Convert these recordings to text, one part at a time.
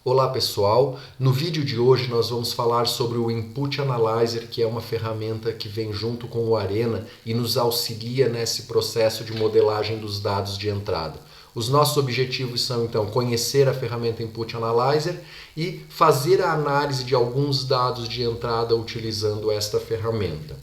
Olá pessoal, no vídeo de hoje nós vamos falar sobre o Input Analyzer, que é uma ferramenta que vem junto com o Arena e nos auxilia nesse processo de modelagem dos dados de entrada. Os nossos objetivos são então conhecer a ferramenta Input Analyzer e fazer a análise de alguns dados de entrada utilizando esta ferramenta.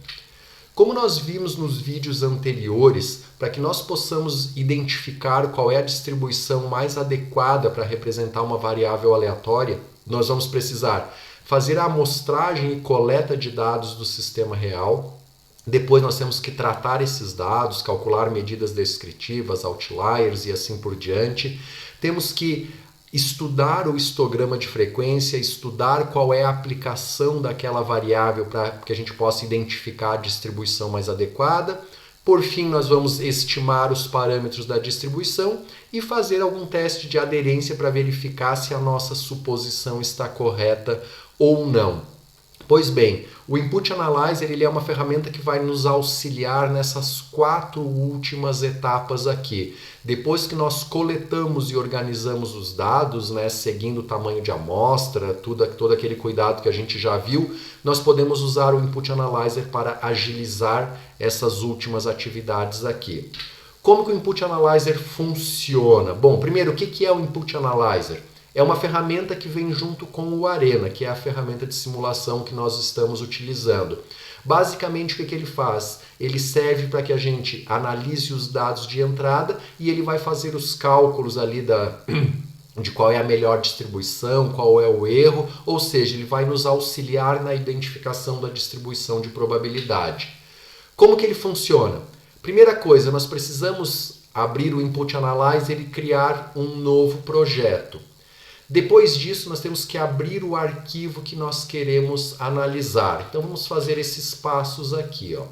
Como nós vimos nos vídeos anteriores, para que nós possamos identificar qual é a distribuição mais adequada para representar uma variável aleatória, nós vamos precisar fazer a amostragem e coleta de dados do sistema real. Depois nós temos que tratar esses dados, calcular medidas descritivas, outliers e assim por diante. Temos que estudar o histograma de frequência, estudar qual é a aplicação daquela variável para que a gente possa identificar a distribuição mais adequada. Por fim, nós vamos estimar os parâmetros da distribuição e fazer algum teste de aderência para verificar se a nossa suposição está correta ou não. Pois bem, o Input Analyzer ele é uma ferramenta que vai nos auxiliar nessas 4 últimas etapas aqui. Depois que nós coletamos e organizamos os dados, né, seguindo o tamanho de amostra, todo aquele cuidado que a gente já viu, nós podemos usar o Input Analyzer para agilizar essas últimas atividades aqui. Como que o Input Analyzer funciona? Bom, primeiro, o que é o Input Analyzer? É uma ferramenta que vem junto com o Arena, que é a ferramenta de simulação que nós estamos utilizando. Basicamente, o que ele faz? Ele serve para que a gente analise os dados de entrada e ele vai fazer os cálculos ali de qual é a melhor distribuição, qual é o erro, ou seja, ele vai nos auxiliar na identificação da distribuição de probabilidade. Como que ele funciona? Primeira coisa, nós precisamos abrir o Input Analyzer e criar um novo projeto. Depois disso, nós temos que abrir o arquivo que nós queremos analisar. Então, vamos fazer esses passos aqui. Ó.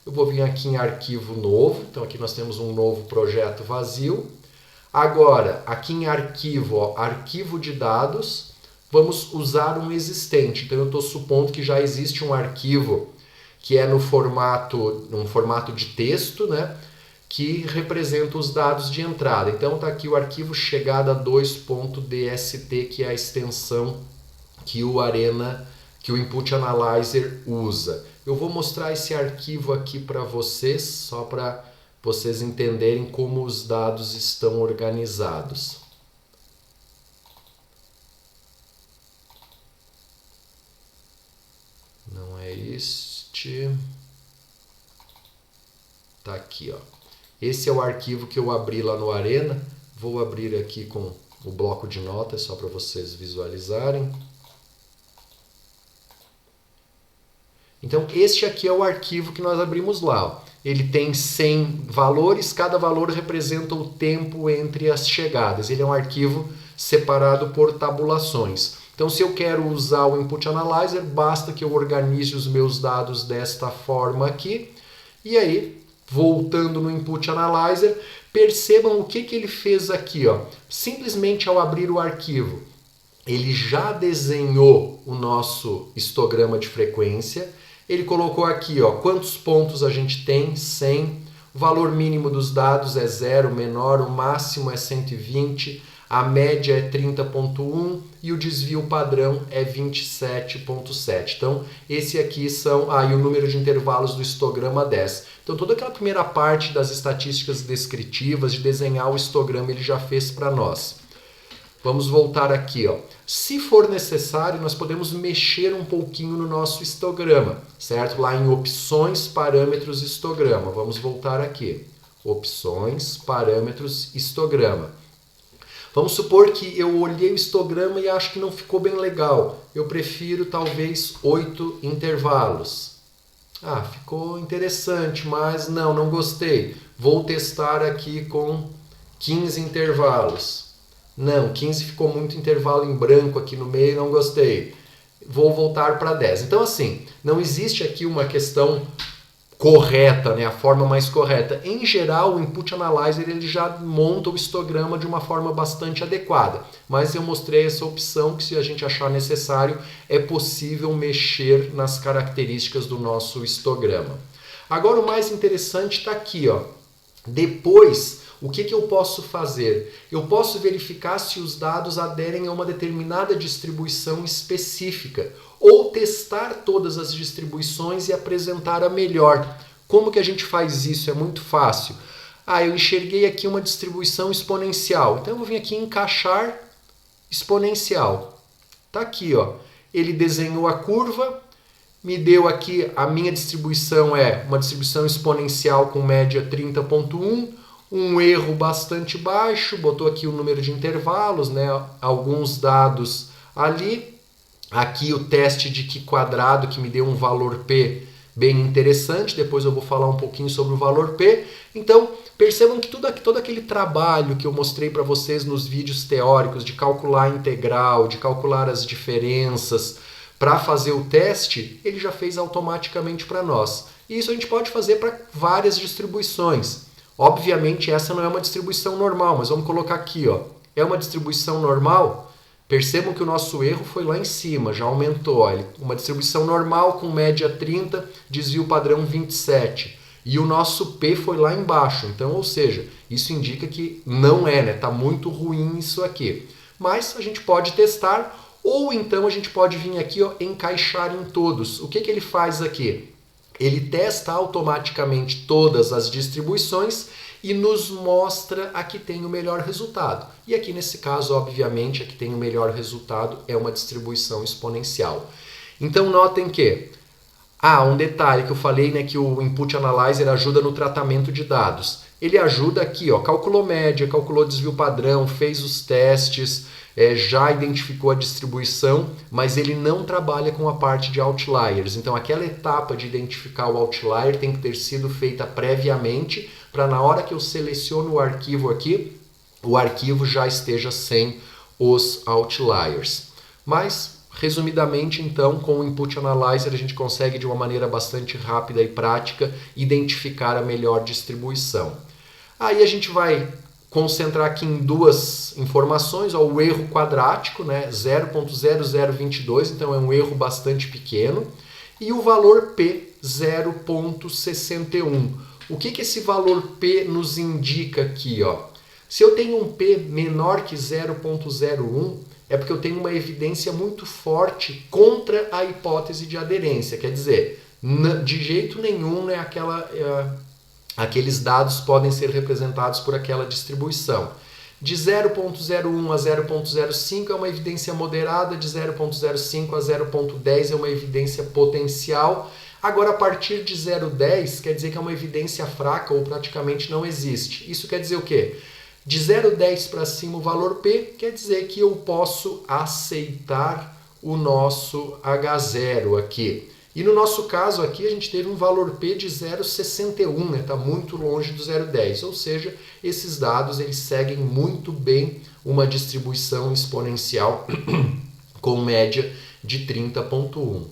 Eu vou vir aqui em arquivo novo. Então, aqui nós temos um novo projeto vazio. Agora, aqui em arquivo, ó, arquivo de dados, vamos usar um existente. Então, eu estou supondo que já existe um arquivo que é num formato de texto, né? Que representa os dados de entrada. Então está aqui o arquivo chegada2.dst, que é a extensão que o Input Analyzer usa. Eu vou mostrar esse arquivo aqui para vocês, só para vocês entenderem como os dados estão organizados. Não é este. Está aqui, ó. Esse é o arquivo que eu abri lá no Arena. Vou abrir aqui com o bloco de notas, só para vocês visualizarem. Então, este aqui é o arquivo que nós abrimos lá. Ele tem 100 valores, cada valor representa o tempo entre as chegadas. Ele é um arquivo separado por tabulações. Então, se eu quero usar o Input Analyzer, basta que eu organize os meus dados desta forma aqui. E aí, voltando no Input Analyzer, percebam o que ele fez aqui. Ó. Simplesmente ao abrir o arquivo, ele já desenhou o nosso histograma de frequência. Ele colocou aqui ó, quantos pontos a gente tem, 100. O valor mínimo dos dados é 0, menor, o máximo é 120. A média é 30.1 e o desvio padrão é 27.7. Então, esse aqui são... e o número de intervalos do histograma 10. Então, toda aquela primeira parte das estatísticas descritivas, de desenhar o histograma, ele já fez para nós. Vamos voltar aqui. Ó. Se for necessário, nós podemos mexer um pouquinho no nosso histograma, certo? Lá em Opções, Parâmetros, Histograma. Vamos voltar aqui. Opções, Parâmetros, Histograma. Vamos supor que eu olhei o histograma e acho que não ficou bem legal. Eu prefiro talvez 8 intervalos. Ficou interessante, mas não gostei. Vou testar aqui com 15 intervalos. Não, 15 ficou muito intervalo em branco aqui no meio, não gostei. Vou voltar para 10. Então assim, não existe aqui uma questão correta, né? A forma mais correta. Em geral, o Input Analyzer ele já monta o histograma de uma forma bastante adequada. Mas eu mostrei essa opção que, se a gente achar necessário, é possível mexer nas características do nosso histograma. Agora, o mais interessante está aqui, ó. Depois, o que eu posso fazer? Eu posso verificar se os dados aderem a uma determinada distribuição específica ou testar todas as distribuições e apresentar a melhor. Como que a gente faz isso? É muito fácil. Eu enxerguei aqui uma distribuição exponencial. Então eu vou vir aqui em encaixar exponencial. Tá aqui, ó. Ele desenhou a curva, me deu aqui a minha distribuição é uma distribuição exponencial com média 30.1, um erro bastante baixo, botou aqui o número de intervalos, né? Alguns dados ali. Aqui o teste de Q quadrado que me deu um valor P bem interessante, depois eu vou falar um pouquinho sobre o valor P. Então, percebam que todo aquele trabalho que eu mostrei para vocês nos vídeos teóricos de calcular a integral, de calcular as diferenças, para fazer o teste, ele já fez automaticamente para nós. E isso a gente pode fazer para várias distribuições. Obviamente essa não é uma distribuição normal, mas vamos colocar aqui, ó. É uma distribuição normal? Percebam que o nosso erro foi lá em cima, já aumentou. Ó. Uma distribuição normal com média 30, desvio padrão 27. E o nosso P foi lá embaixo. Então, ou seja, isso indica que não é, né? Tá muito ruim isso aqui. Mas a gente pode testar, ou então a gente pode vir aqui, ó, encaixar em todos. O que ele faz aqui? Ele testa automaticamente todas as distribuições e nos mostra a que tem o melhor resultado. E aqui nesse caso, obviamente, a que tem o melhor resultado é uma distribuição exponencial. Então notem que, um detalhe que eu falei, né, que o Input Analyzer ajuda no tratamento de dados. Ele ajuda aqui, ó, calculou média, calculou desvio padrão, fez os testes, já identificou a distribuição, mas ele não trabalha com a parte de outliers. Então aquela etapa de identificar o outlier tem que ter sido feita previamente para na hora que eu seleciono o arquivo aqui, o arquivo já esteja sem os outliers. Mas, resumidamente, então, com o Input Analyzer a gente consegue de uma maneira bastante rápida e prática identificar a melhor distribuição. Aí a gente vai concentrar aqui em duas informações, ó, o erro quadrático, né, 0.0022, então é um erro bastante pequeno, e o valor P, 0.61. O que esse valor P nos indica aqui? Ó? Se eu tenho um P menor que 0.01, é porque eu tenho uma evidência muito forte contra a hipótese de aderência, quer dizer, de jeito nenhum, né, aqueles dados podem ser representados por aquela distribuição. De 0.01 a 0.05 é uma evidência moderada, de 0.05 a 0.10 é uma evidência potencial. Agora, a partir de 0.10 quer dizer que é uma evidência fraca ou praticamente não existe. Isso quer dizer o quê? De 0.10 para cima o valor P quer dizer que eu posso aceitar o nosso H0 aqui. E no nosso caso aqui a gente teve um valor P de 0,61, né? Está muito longe do 0,10, ou seja, esses dados eles seguem muito bem uma distribuição exponencial com média de 30.1.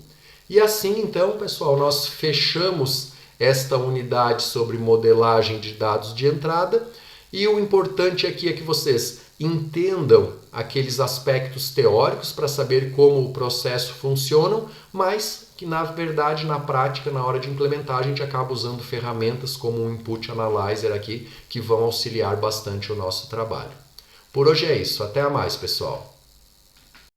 E assim então, pessoal, nós fechamos esta unidade sobre modelagem de dados de entrada e o importante aqui é que vocês entendam aqueles aspectos teóricos para saber como o processo funciona, mas que na verdade, na prática, na hora de implementar, a gente acaba usando ferramentas como o Input Analyzer aqui, que vão auxiliar bastante o nosso trabalho. Por hoje é isso. Até mais, pessoal.